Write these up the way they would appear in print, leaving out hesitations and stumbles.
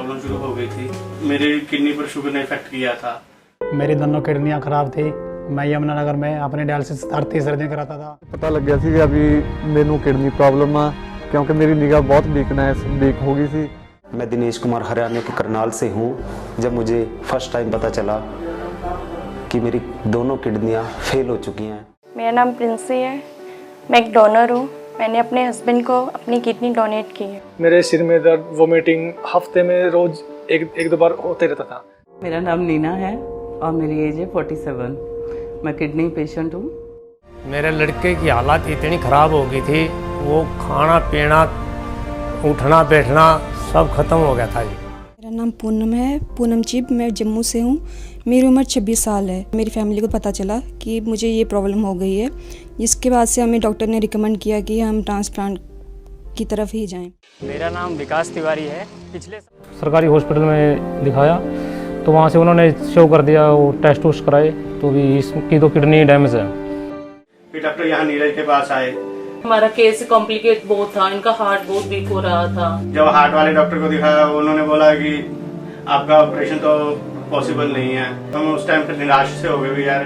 Problem शुरू हो गई थी। मेरी किडनी पर शुगर ने इफेक्ट किया था। मेरी दोनों किडनियां खराब थी। मैं यमुनानगर में अपने डायलिसिस 38 दिन कराता था। पता लग गया कि अभी मैनू किडनी प्रॉब्लम आ, क्योंकि मेरी निगाह बहुत वीक हो गई थी। मैं दिनेश कुमार हरियाणा के करनाल से हूँ। जब मुझे फर्स्ट टाइम पता चला कि मेरी दोनों किडनियाँ फेल हो चुकी हैं। मेरा नाम प्रिंसी है, मैं एक डोनर हूँ। मैंने अपने हस्बैंड को अपनी किडनी डोनेट की है। मेरे सिर में दर्द, वोमिटिंग हफ्ते में रोज एक दो बार होते रहता था। मेरा नाम नीना है और मेरी एज है 47। मैं किडनी पेशेंट हूँ। मेरे लड़के की हालत इतनी ख़राब हो गई थी, वो खाना पीना उठना बैठना सब खत्म हो गया था जी। मेरा नाम पूनम है, पूनम चिब। मैं जम्मू से हूँ। मेरी उम्र 26 साल है। मेरी फैमिली को पता चला कि मुझे ये प्रॉब्लम हो गई है, जिसके बाद से हमें डॉक्टर ने रिकमेंड किया कि हम ट्रांसप्लांट की तरफ ही जाएं। मेरा नाम विकास तिवारी है। पिछले सरकारी हॉस्पिटल में दिखाया तो वहाँ से उन्होंने शो कर दिया, वो टेस्ट वोस्ट कराए तो भी इसकी तो किडनी डैमेज है। फिर डॉक्टर यहाँ नीरज के पास आए। हमारा केस कॉम्प्लिकेट बहुत था, इनका हार्ट बहुत वीक हो रहा था। जब हार्ट वाले डॉक्टर को दिखाया, उन्होंने बोला कि आपका ऑपरेशन तो पॉसिबल नहीं है। हम उस टाइम पर निराश से हो गए, यार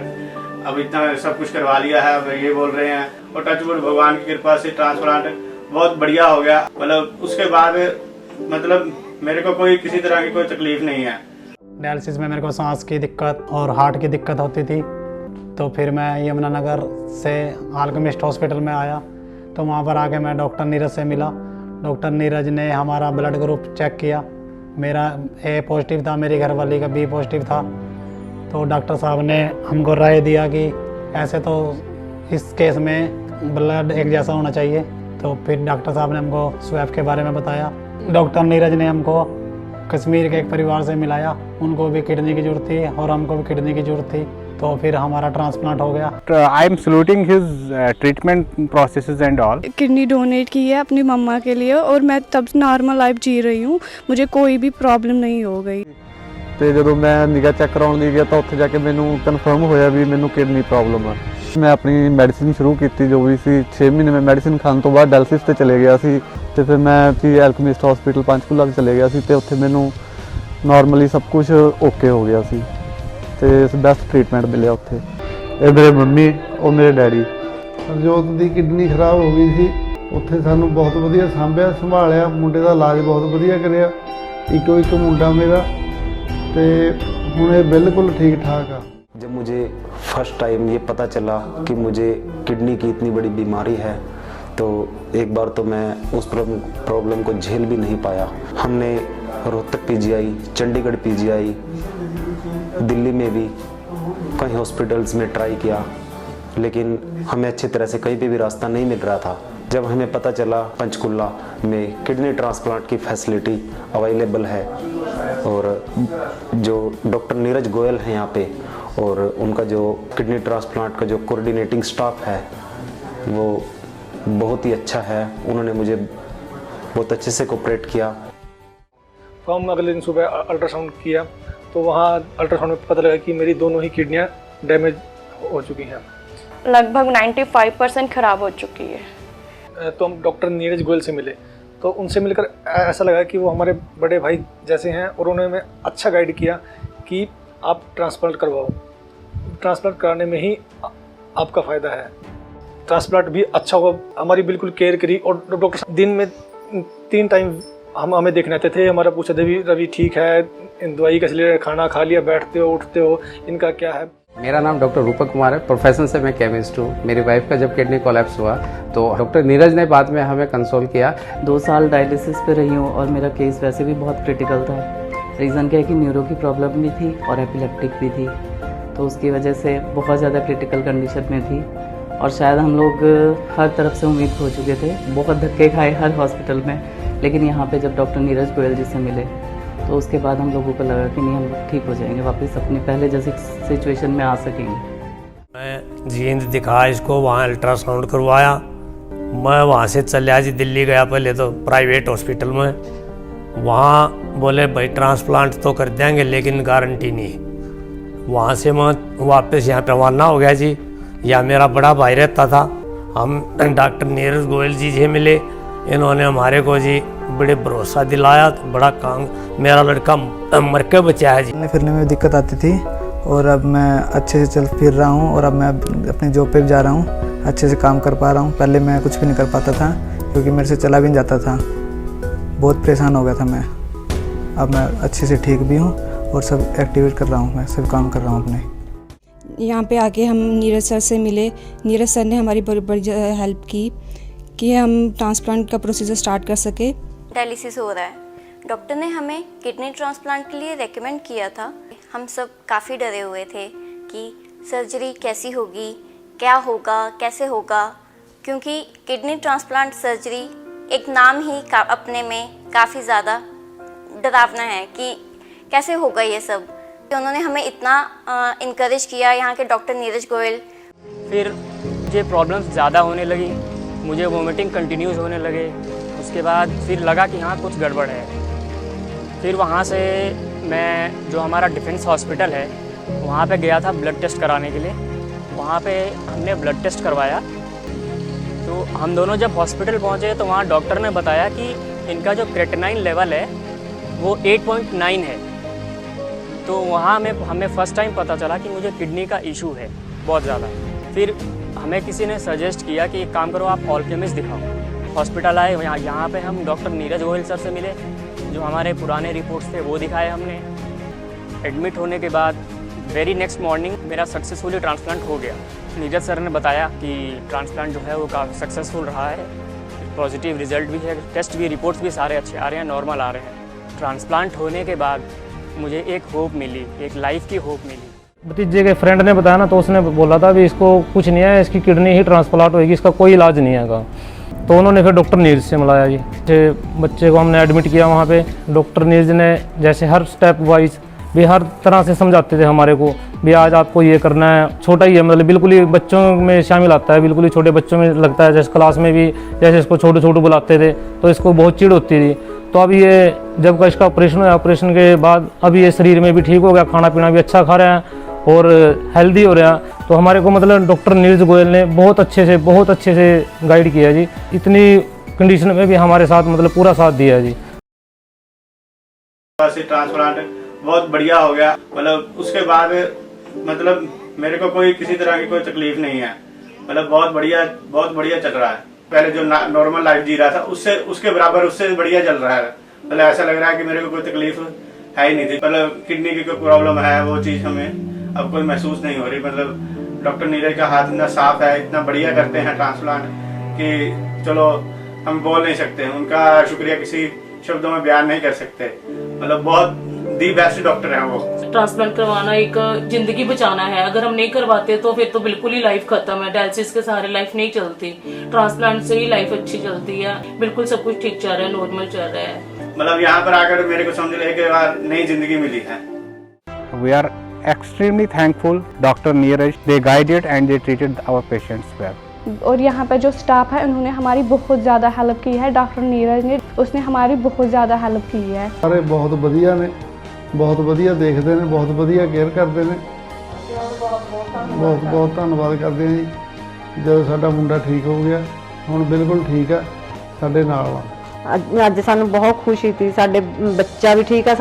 अब इतना सब कुछ करवा लिया है, अब ये बोल रहे हैं। और टचवुड भगवान की कृपा से ट्रांसप्लांट बहुत बढ़िया हो गया। मतलब उसके बाद मतलब मेरे को कोई किसी तरह की कोई तकलीफ नहीं है। डायलिसिस में मेरे को सांस की दिक्कत और हार्ट की दिक्कत होती थी, तो फिर मैं यमुनानगर से अल्केमिस्ट हॉस्पिटल में आया। तो वहाँ पर आके मैं डॉक्टर नीरज से मिला। डॉक्टर नीरज ने हमारा ब्लड ग्रुप चेक किया। मेरा ए पॉजिटिव था, मेरी घरवाली का बी पॉजिटिव था। तो डॉक्टर साहब ने हमको राय दिया कि ऐसे तो इस केस में ब्लड एक जैसा होना चाहिए। तो फिर डॉक्टर साहब ने हमको स्वैप के बारे में बताया। डॉक्टर नीरज ने हमको कश्मीर के एक परिवार से मिलाया, उनको भी किडनी की जरूरत थी और हमको भी किडनी की जरूरत थी। तो फिर हमारा ट्रांसप्लांट हो गया। I am saluting his treatment processes and all. Kidney donate की है अपनी मम्मा के लिए और मैं तब नॉर्मल लाइफ जी रही हूँ। मुझे कोई भी प्रॉब्लम नहीं हो गई। ਤੇ ਜਦੋਂ ਮੈਂ ਨਿਗਾਹ ਚੈੱਕ ਕਰਾਉਣ ਲਈ ਗਿਆ ਤਾਂ ਉੱਥੇ ਜਾ ਕੇ ਮੈਨੂੰ ਕਨਫਰਮ ਹੋਇਆ ਵੀ ਮੈਨੂੰ ਕਿਡਨੀ ਪ੍ਰੋਬਲਮ ਆ। ਮੈਂ ਆਪਣੀ ਮੈਡੀਸਿਨ ਸ਼ੁਰੂ ਕੀਤੀ ਜੋ ਵੀ ਸੀ। 6 ਮਹੀਨੇ ਮੈਂ ਮੈਡੀਸਿਨ ਖਾਣ ਤੋਂ ਬਾਅਦ ਡਾਇਲਿਸਿਸ ਤੇ ਚਲੇ ਗਿਆ ਸੀ ਤੇ ਫਿਰ ਮੈਂ ਅਲਕੇਮਿਸਟ ਹਸਪੀਟਲ ਪੰਚਕੂਲਾ ਤੇ ਚਲੇ ਗਿਆ ਸੀ ਤੇ ਉੱਥੇ ਮੈਨੂੰ ਨਾਰਮਲੀ ਸਭ ਕੁਝ ਓਕੇ ਹੋ ਗਿਆ ਸੀ ਤੇ ਬੈਸਟ ਟ੍ਰੀਟਮੈਂਟ ਮਿਲਿਆ ਉੱਥੇ। ਇਹ ਮੇਰੇ ਮੰਮੀ ਉਹ ਮੇਰੇ ਡੈਡੀ। ਹਰਜੋਤ ਦੀ ਕਿਡਨੀ ਖਰਾਬ ਹੋ ਗਈ ਸੀ, ਉੱਥੇ ਸਾਨੂੰ ਬਹੁਤ ਵਧੀਆ ਸਾਂਭਿਆ ਸੰਭਾਲਿਆ। ਮੁੰਡੇ ਦਾ ਇਲਾਜ ਬਹੁਤ ਵਧੀਆ ਕਰਿਆ। ਇੱਕੋ ਇੱਕ ਮੁੰਡਾ ਮੇਰਾ ਤੇ ਹੁਣ ਇਹ ਬਿਲਕੁਲ ठीक ठाक ਆ। जब मुझे फर्स्ट टाइम ये पता चला कि मुझे किडनी की इतनी बड़ी बीमारी है तो एक बार तो मैं उस प्रॉब्लम को झेल भी नहीं पाया। हमने रोहतक पीजीआई, चंडीगढ़ पीजीआई, दिल्ली में भी कई हॉस्पिटल्स में ट्राई किया, लेकिन हमें अच्छी तरह से कहीं पे भी रास्ता नहीं मिल रहा था। जब हमें पता चला पंचकुला में किडनी ट्रांसप्लांट की फैसिलिटी अवेलेबल है और जो डॉक्टर नीरज गोयल हैं यहाँ पे और उनका जो किडनी ट्रांसप्लांट का जो कोऑर्डिनेटिंग स्टाफ है वो बहुत ही अच्छा है। उन्होंने मुझे बहुत अच्छे से कोऑपरेट किया। तो हम अगले दिन सुबह अल्ट्रासाउंड किया तो वहाँ अल्ट्रासाउंड में पता लगा कि मेरी दोनों ही किडनियाँ डैमेज हो चुकी हैं। लगभग 95% खराब हो चुकी है। तो हम डॉक्टर नीरज गोयल से मिले तो उनसे मिलकर ऐसा लगा कि वो हमारे बड़े भाई जैसे हैं और उन्होंने हमें अच्छा गाइड किया कि आप ट्रांसप्लांट करवाओ। ट्रांसप्लांट कराने में ही आपका फ़ायदा है। ट्रांसप्लांट भी अच्छा हुआ। हमारी बिल्कुल केयर करी और डॉक्टर दिन में 3 टाइम हमें देखने आते थे। हमारा पूछते थे रवि ठीक है, दवाई कैसे ले रहे, खाना खा लिया, बैठते हो उठते हो, इनका क्या है। मेरा नाम डॉक्टर रूपक कुमार है। प्रोफेशन से मैं केमिस्ट हूँ। मेरी वाइफ का जब किडनी कोलैप्स हुआ तो डॉक्टर नीरज ने बाद में हमें कंसोल किया। 2 साल डायलिसिस पे रही हूँ और मेरा केस वैसे भी बहुत क्रिटिकल था। रीज़न क्या है कि न्यूरो की प्रॉब्लम भी थी और एपिलेप्टिक भी थी, तो उसकी वजह से बहुत ज़्यादा क्रिटिकल कंडीशन में थी और शायद हम लोग हर तरफ से उम्मीद खो चुके थे। बहुत धक्के खाए हर हॉस्पिटल में, लेकिन यहाँ पे जब डॉक्टर नीरज गोयल जी से मिले तो उसके बाद हम लोगों को लगा कि नहीं, हम लोग ठीक हो जाएंगे, वापस अपने पहले जैसी सिचुएशन में आ सकेंगे। मैं जींद दिखा इसको, वहाँ अल्ट्रासाउंड करवाया। मैं वहाँ से चलिया जी दिल्ली गया, पहले तो प्राइवेट हॉस्पिटल में। वहाँ बोले भाई ट्रांसप्लांट तो कर देंगे लेकिन गारंटी नहीं। वहाँ से मैं वापस यहाँ पे रवाना हो गया जी। या मेरा बड़ा भाई रहता था। हम डॉक्टर नीरज गोयल जी से मिले। इन्होंने हमारे को जी बड़े भरोसा दिलाया, बड़ा काम, मेरा लड़का मर के बचा है जी। चलने फिरने में दिक्कत आती थी और अब मैं अच्छे से चल फिर रहा हूँ और अब मैं अपनी जॉब पे भी जा रहा हूँ, अच्छे से काम कर पा रहा हूँ। पहले मैं कुछ भी नहीं कर पाता था क्योंकि मेरे से चला भी नहीं जाता था, बहुत परेशान हो गया था मैं। अब मैं अच्छे से ठीक भी हूँ और सब एक्टिवेट कर रहा हूँ, मैं सब काम कर रहा हूँ अपने। यहाँ पे आके हम नीरज सर से मिले। नीरज सर ने हमारी बड़ी हेल्प की कि हम ट्रांसप्लांट का प्रोसीजर स्टार्ट कर सके। डायलिसिस हो रहा है, डॉक्टर ने हमें किडनी ट्रांसप्लांट के लिए रेकमेंड किया था। हम सब काफ़ी डरे हुए थे कि सर्जरी कैसी होगी, क्या होगा, कैसे होगा, क्योंकि किडनी ट्रांसप्लांट सर्जरी एक नाम ही अपने में काफ़ी ज़्यादा डरावना है कि कैसे होगा ये सब। उन्होंने हमें इतना इनकरेज किया, यहाँ के डॉक्टर नीरज गोयल। फिर मुझे प्रॉब्लम्स ज़्यादा होने लगी, मुझे वोमिटिंग कंटिन्यूस होने लगे। उसके बाद फिर लगा कि हाँ कुछ गड़बड़ है। फिर वहाँ से मैं जो हमारा डिफेंस हॉस्पिटल है वहाँ पे गया था ब्लड टेस्ट कराने के लिए। वहाँ पे हमने ब्लड टेस्ट करवाया, तो हम दोनों जब हॉस्पिटल पहुँचे तो वहाँ डॉक्टर ने बताया कि इनका जो क्रेटिनाइन लेवल है वो 8.9 है। तो वहाँ हमें फ़र्स्ट टाइम पता चला कि मुझे किडनी का इशू है बहुत ज़्यादा। फिर हमें किसी ने सजेस्ट किया कि एक काम करो, आप ऑल्केमिस्ट दिखाओ। हॉस्पिटल आए, यहाँ पे हम डॉक्टर नीरज गोयल सर से मिले। जो हमारे पुराने रिपोर्ट्स थे वो दिखाए हमने। एडमिट होने के बाद वेरी नेक्स्ट मॉर्निंग मेरा सक्सेसफुली ट्रांसप्लांट हो गया। नीरज सर ने बताया कि ट्रांसप्लांट जो है वो काफ़ी सक्सेसफुल रहा है, पॉजिटिव रिजल्ट भी है, टेस्ट भी, रिपोर्ट्स भी सारे अच्छे आ रहे हैं, नॉर्मल आ रहे हैं। ट्रांसप्लांट होने के बाद मुझे एक होप मिली, एक लाइफ की होप मिली। भतीजे के फ्रेंड ने बताया ना, तो उसने बोला था भी इसको कुछ नहीं है, इसकी किडनी ही ट्रांसप्लांट होगी, इसका कोई इलाज नहीं है। तो उन्होंने फिर डॉक्टर नीरज से मिलाया जी। बच्चे को हमने एडमिट किया वहाँ पे। डॉक्टर नीरज ने जैसे हर स्टेप वाइज भी हर तरह से समझाते थे हमारे को भी आज आपको ये करना है। छोटा ही है, मतलब बिल्कुल ही बच्चों में शामिल आता है, बिल्कुल ही छोटे बच्चों में लगता है। जैसे क्लास में भी जैसे इसको छोटे छोटे बुलाते थे तो इसको बहुत चिढ़ होती थी। तो अब ये जब का इसका ऑपरेशन हुआ, ऑपरेशन के बाद अब ये शरीर में भी ठीक हो गया, खाना पीना भी अच्छा खा रहा है और हेल्दी हो रहा है। तो हमारे को मतलब डॉक्टर नीरज गोयल ने बहुत अच्छे से गाइड किया जी। इतनी कंडीशन में भी हमारे साथ मतलब पूरा साथ दिया जी। ट्रांसप्लांट बहुत बढ़िया हो गया, मतलब उसके बाद मतलब मेरे को कोई किसी तरह की कोई तकलीफ नहीं है, मतलब बहुत बढ़िया चल रहा है। पहले जो नॉर्मल लाइफ जी रहा था उससे उसके बराबर उससे बढ़िया चल रहा है। मतलब ऐसा लग रहा है कि मेरे को कोई तकलीफ है ही नहीं थी। मतलब किडनी की कोई प्रॉब्लम है वो चीज हमें अब कोई महसूस नहीं हो रही। मतलब डॉक्टर नीरज का हाथ इतना साफ है, इतना बढ़िया करते हैं ट्रांसप्लांट कि चलो हम बोल नहीं सकते, उनका शुक्रिया किसी शब्दों में बयान नहीं कर सकते। मतलब बहुत दी बेस्ट डॉक्टर है वो। ट्रांसप्लांट करवाना एक जिंदगी बचाना है, अगर हम नहीं करवाते तो फिर तो बिल्कुल ही लाइफ खत्म है। डायलिसिस के सहारे लाइफ नहीं चलती, ट्रांसप्लांट से ही लाइफ अच्छी चलती है। बिल्कुल सब कुछ ठीक चल रहा है, नॉर्मल चल रहा है। मतलब यहाँ पर आकर मेरे को समझ ले कि बार नई जिंदगी मिली है। We are extremely thankful Dr. Neeraj. They guided and they treated our patients well. और यहाँ पर जो स्टाफ है उन्होंने हमारी बहुत ज़्यादा हेल्प की है। डॉक्टर नीरज ने उसने हमारी बहुत ज़्यादा हेल्प की है। सारे बहुत वधिया ने, बहुत वधिया देखते हैं, बहुत वधिया केयर करते हैं। बहुत धन्यवाद करते हैं जी। ਜਦੋਂ ਸਾਡਾ ਮੁੰਡਾ ਠੀਕ ਹੋ ਗਿਆ, ਹੁਣ ਬਿਲਕੁਲ ਠੀਕ ਆ, ਸਾਡੇ ਨਾਲ ਆ। ਅੱਜ ਸਾਨੂੰ ਬਹੁਤ ਖੁਸ਼ੀ ਸੀ, ਸਾਡੇ ਬੱਚਾ ਵੀ ਠੀਕ ਆ,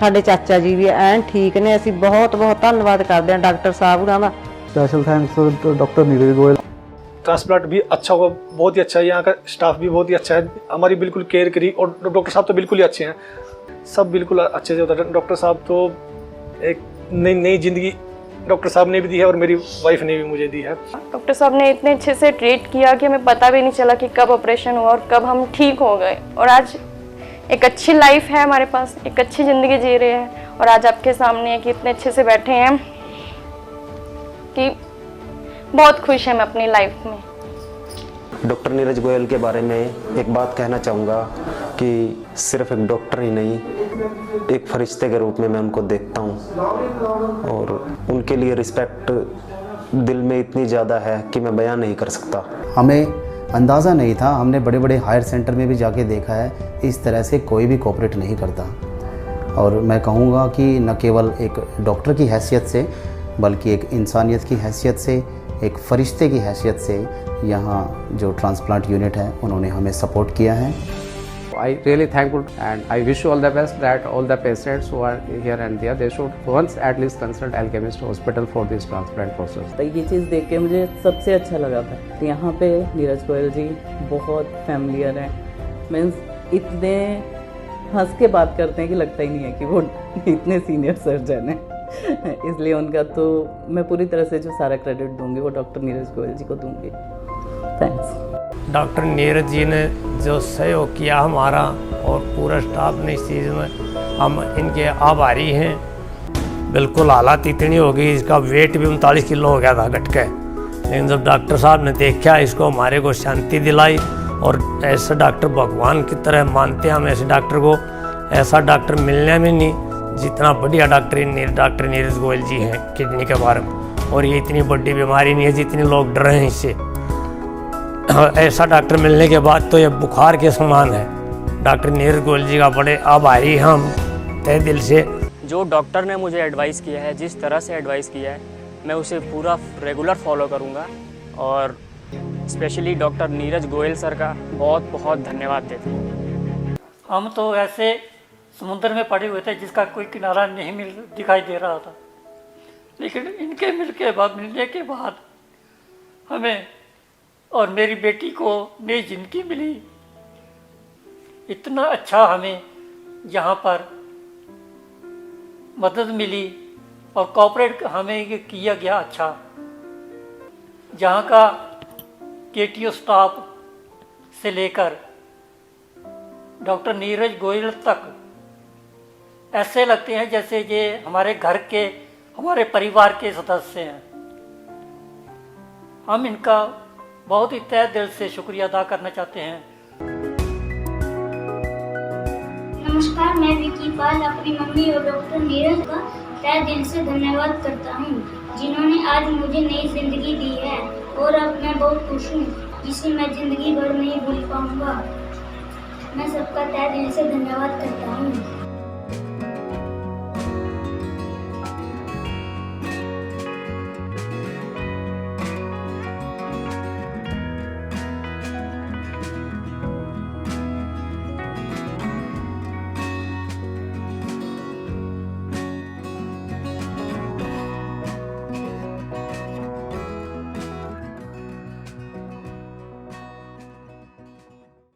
ਸਾਡੇ ਚਾਚਾ ਜੀ ਵੀ ਐਨ ਠੀਕ ਨੇ। ਅਸੀਂ ਬਹੁਤ ਧੰਨਵਾਦ ਕਰਦੇ ਹਾਂ ਡਾਕਟਰ ਸਾਹਿਬ ਉਹਨਾਂ ਦਾ। Special thanks to doctor Neeraj Goyal. Transplant भी अच्छा हुआ, बहुत ही अच्छा है। यहाँ का स्टाफ भी बहुत ही अच्छा है, हमारी बिल्कुल केयर करी। और डॉक्टर साहब तो बिल्कुल ही अच्छे हैं, सब बिल्कुल अच्छे से होता है। डॉक्टर साहब तो एक नई जिंदगी डॉक्टर साहब ने भी दी है और मेरी वाइफ ने भी मुझे दी है। डॉक्टर साहब ने इतने अच्छे से ट्रीट किया कि हमें पता भी नहीं चला कि कब ऑपरेशन हुआ और कब हम ठीक हो गए। और आज एक अच्छी लाइफ है हमारे पास, एक अच्छी ज़िंदगी जी रहे हैं। और आज आपके सामने है कि इतने अच्छे से बैठे हैं कि बहुत खुश हैं मैं अपनी लाइफ में। डॉक्टर नीरज गोयल के बारे में एक बात कहना चाहूँगा कि सिर्फ एक डॉक्टर ही नहीं, एक फरिश्ते के रूप में मैं उनको देखता हूँ और उनके लिए रिस्पेक्ट दिल में इतनी ज़्यादा है कि मैं बयान नहीं कर सकता। हमें अंदाज़ा नहीं था, हमने बड़े बड़े हायर सेंटर में भी जाके देखा है, इस तरह से कोई भी कोऑपरेट नहीं करता। और मैं कहूँगा कि न केवल एक डॉक्टर की हैसियत से बल्कि एक इंसानियत की हैसियत से, एक फ़रिश्ते की हैसियत से यहाँ जो ट्रांसप्लांट यूनिट है उन्होंने हमें सपोर्ट किया है। I really thankful and I wish you all the best that all the patients who are here and there, they should once at least consult Alchemist Hospital for this transplant process. तो ये चीज़ देख के मुझे सबसे अच्छा लगा था। यहाँ पे नीरज गोयल जी बहुत फैमिलियर हैं, मीन्स इतने हंस के बात करते हैं कि लगता ही नहीं है कि वो इतने सीनियर सर्जन हैं। इसलिए उनका तो मैं पूरी तरह से जो सारा क्रेडिट दूंगी वो डॉक्टर नीरज गोयल जी को दूंगी। थैंक्स। डॉक्टर नीरज जी ने जो सहयोग किया हमारा और पूरा स्टाफ ने इस चीज़ में, हम इनके आभारी हैं। बिल्कुल हालात इतनी हो गई, इसका वेट भी 39 किलो हो गया था घट के, लेकिन जब डॉक्टर साहब ने देखा इसको, हमारे को शांति दिलाई। और ऐसा डॉक्टर भगवान की तरह मानते हैं हम ऐसे डॉक्टर को। ऐसा डॉक्टर मिलने में नहीं जितना बढ़िया डॉक्टर नीरज गोयल जी हैं किडनी के बारे में। और ये इतनी बड़ी बीमारी नहीं है जितने लोग डर रहे हैं इससे। ऐसा डॉक्टर मिलने के बाद तो ये बुखार के समान है। डॉक्टर नीरज गोयल जी का बड़े आभारी हम तहे दिल से। जो डॉक्टर ने मुझे एडवाइस किया है, जिस तरह से एडवाइस किया है, मैं उसे पूरा रेगुलर फॉलो करूँगा। और specially doctor Neeraj Goyal sir का बहुत बहुत धन्यवाद देते हैं। हम तो ऐसे समुद्र में पड़े हुए थे जिसका कोई किनारा नहीं दिखाई दे रहा था, लेकिन इनके मिलने के बाद हमें और मेरी बेटी को नई जिंदगी मिली। इतना अच्छा हमें यहाँ पर मदद मिली और कॉपरेट हमें ये किया गया। अच्छा, जहाँ का केटीओ स्टाफ से लेकर डॉक्टर नीरज गोयल तक ऐसे लगते हैं जैसे ये हमारे घर के, हमारे परिवार के सदस्य हैं। हम इनका बहुत ही तहे दिल से शुक्रिया अदा करना चाहते हैं। नमस्कार, मैं विकी पाल अपनी मम्मी और डॉक्टर नीरज का तहे दिल से धन्यवाद करता हूँ, जिन्होंने आज मुझे नई जिंदगी दी है। और अब मैं बहुत खुश हूँ, जिसे मैं जिंदगी भर नहीं भूल पाऊँगा। मैं सबका तहे दिल से धन्यवाद करता हूँ।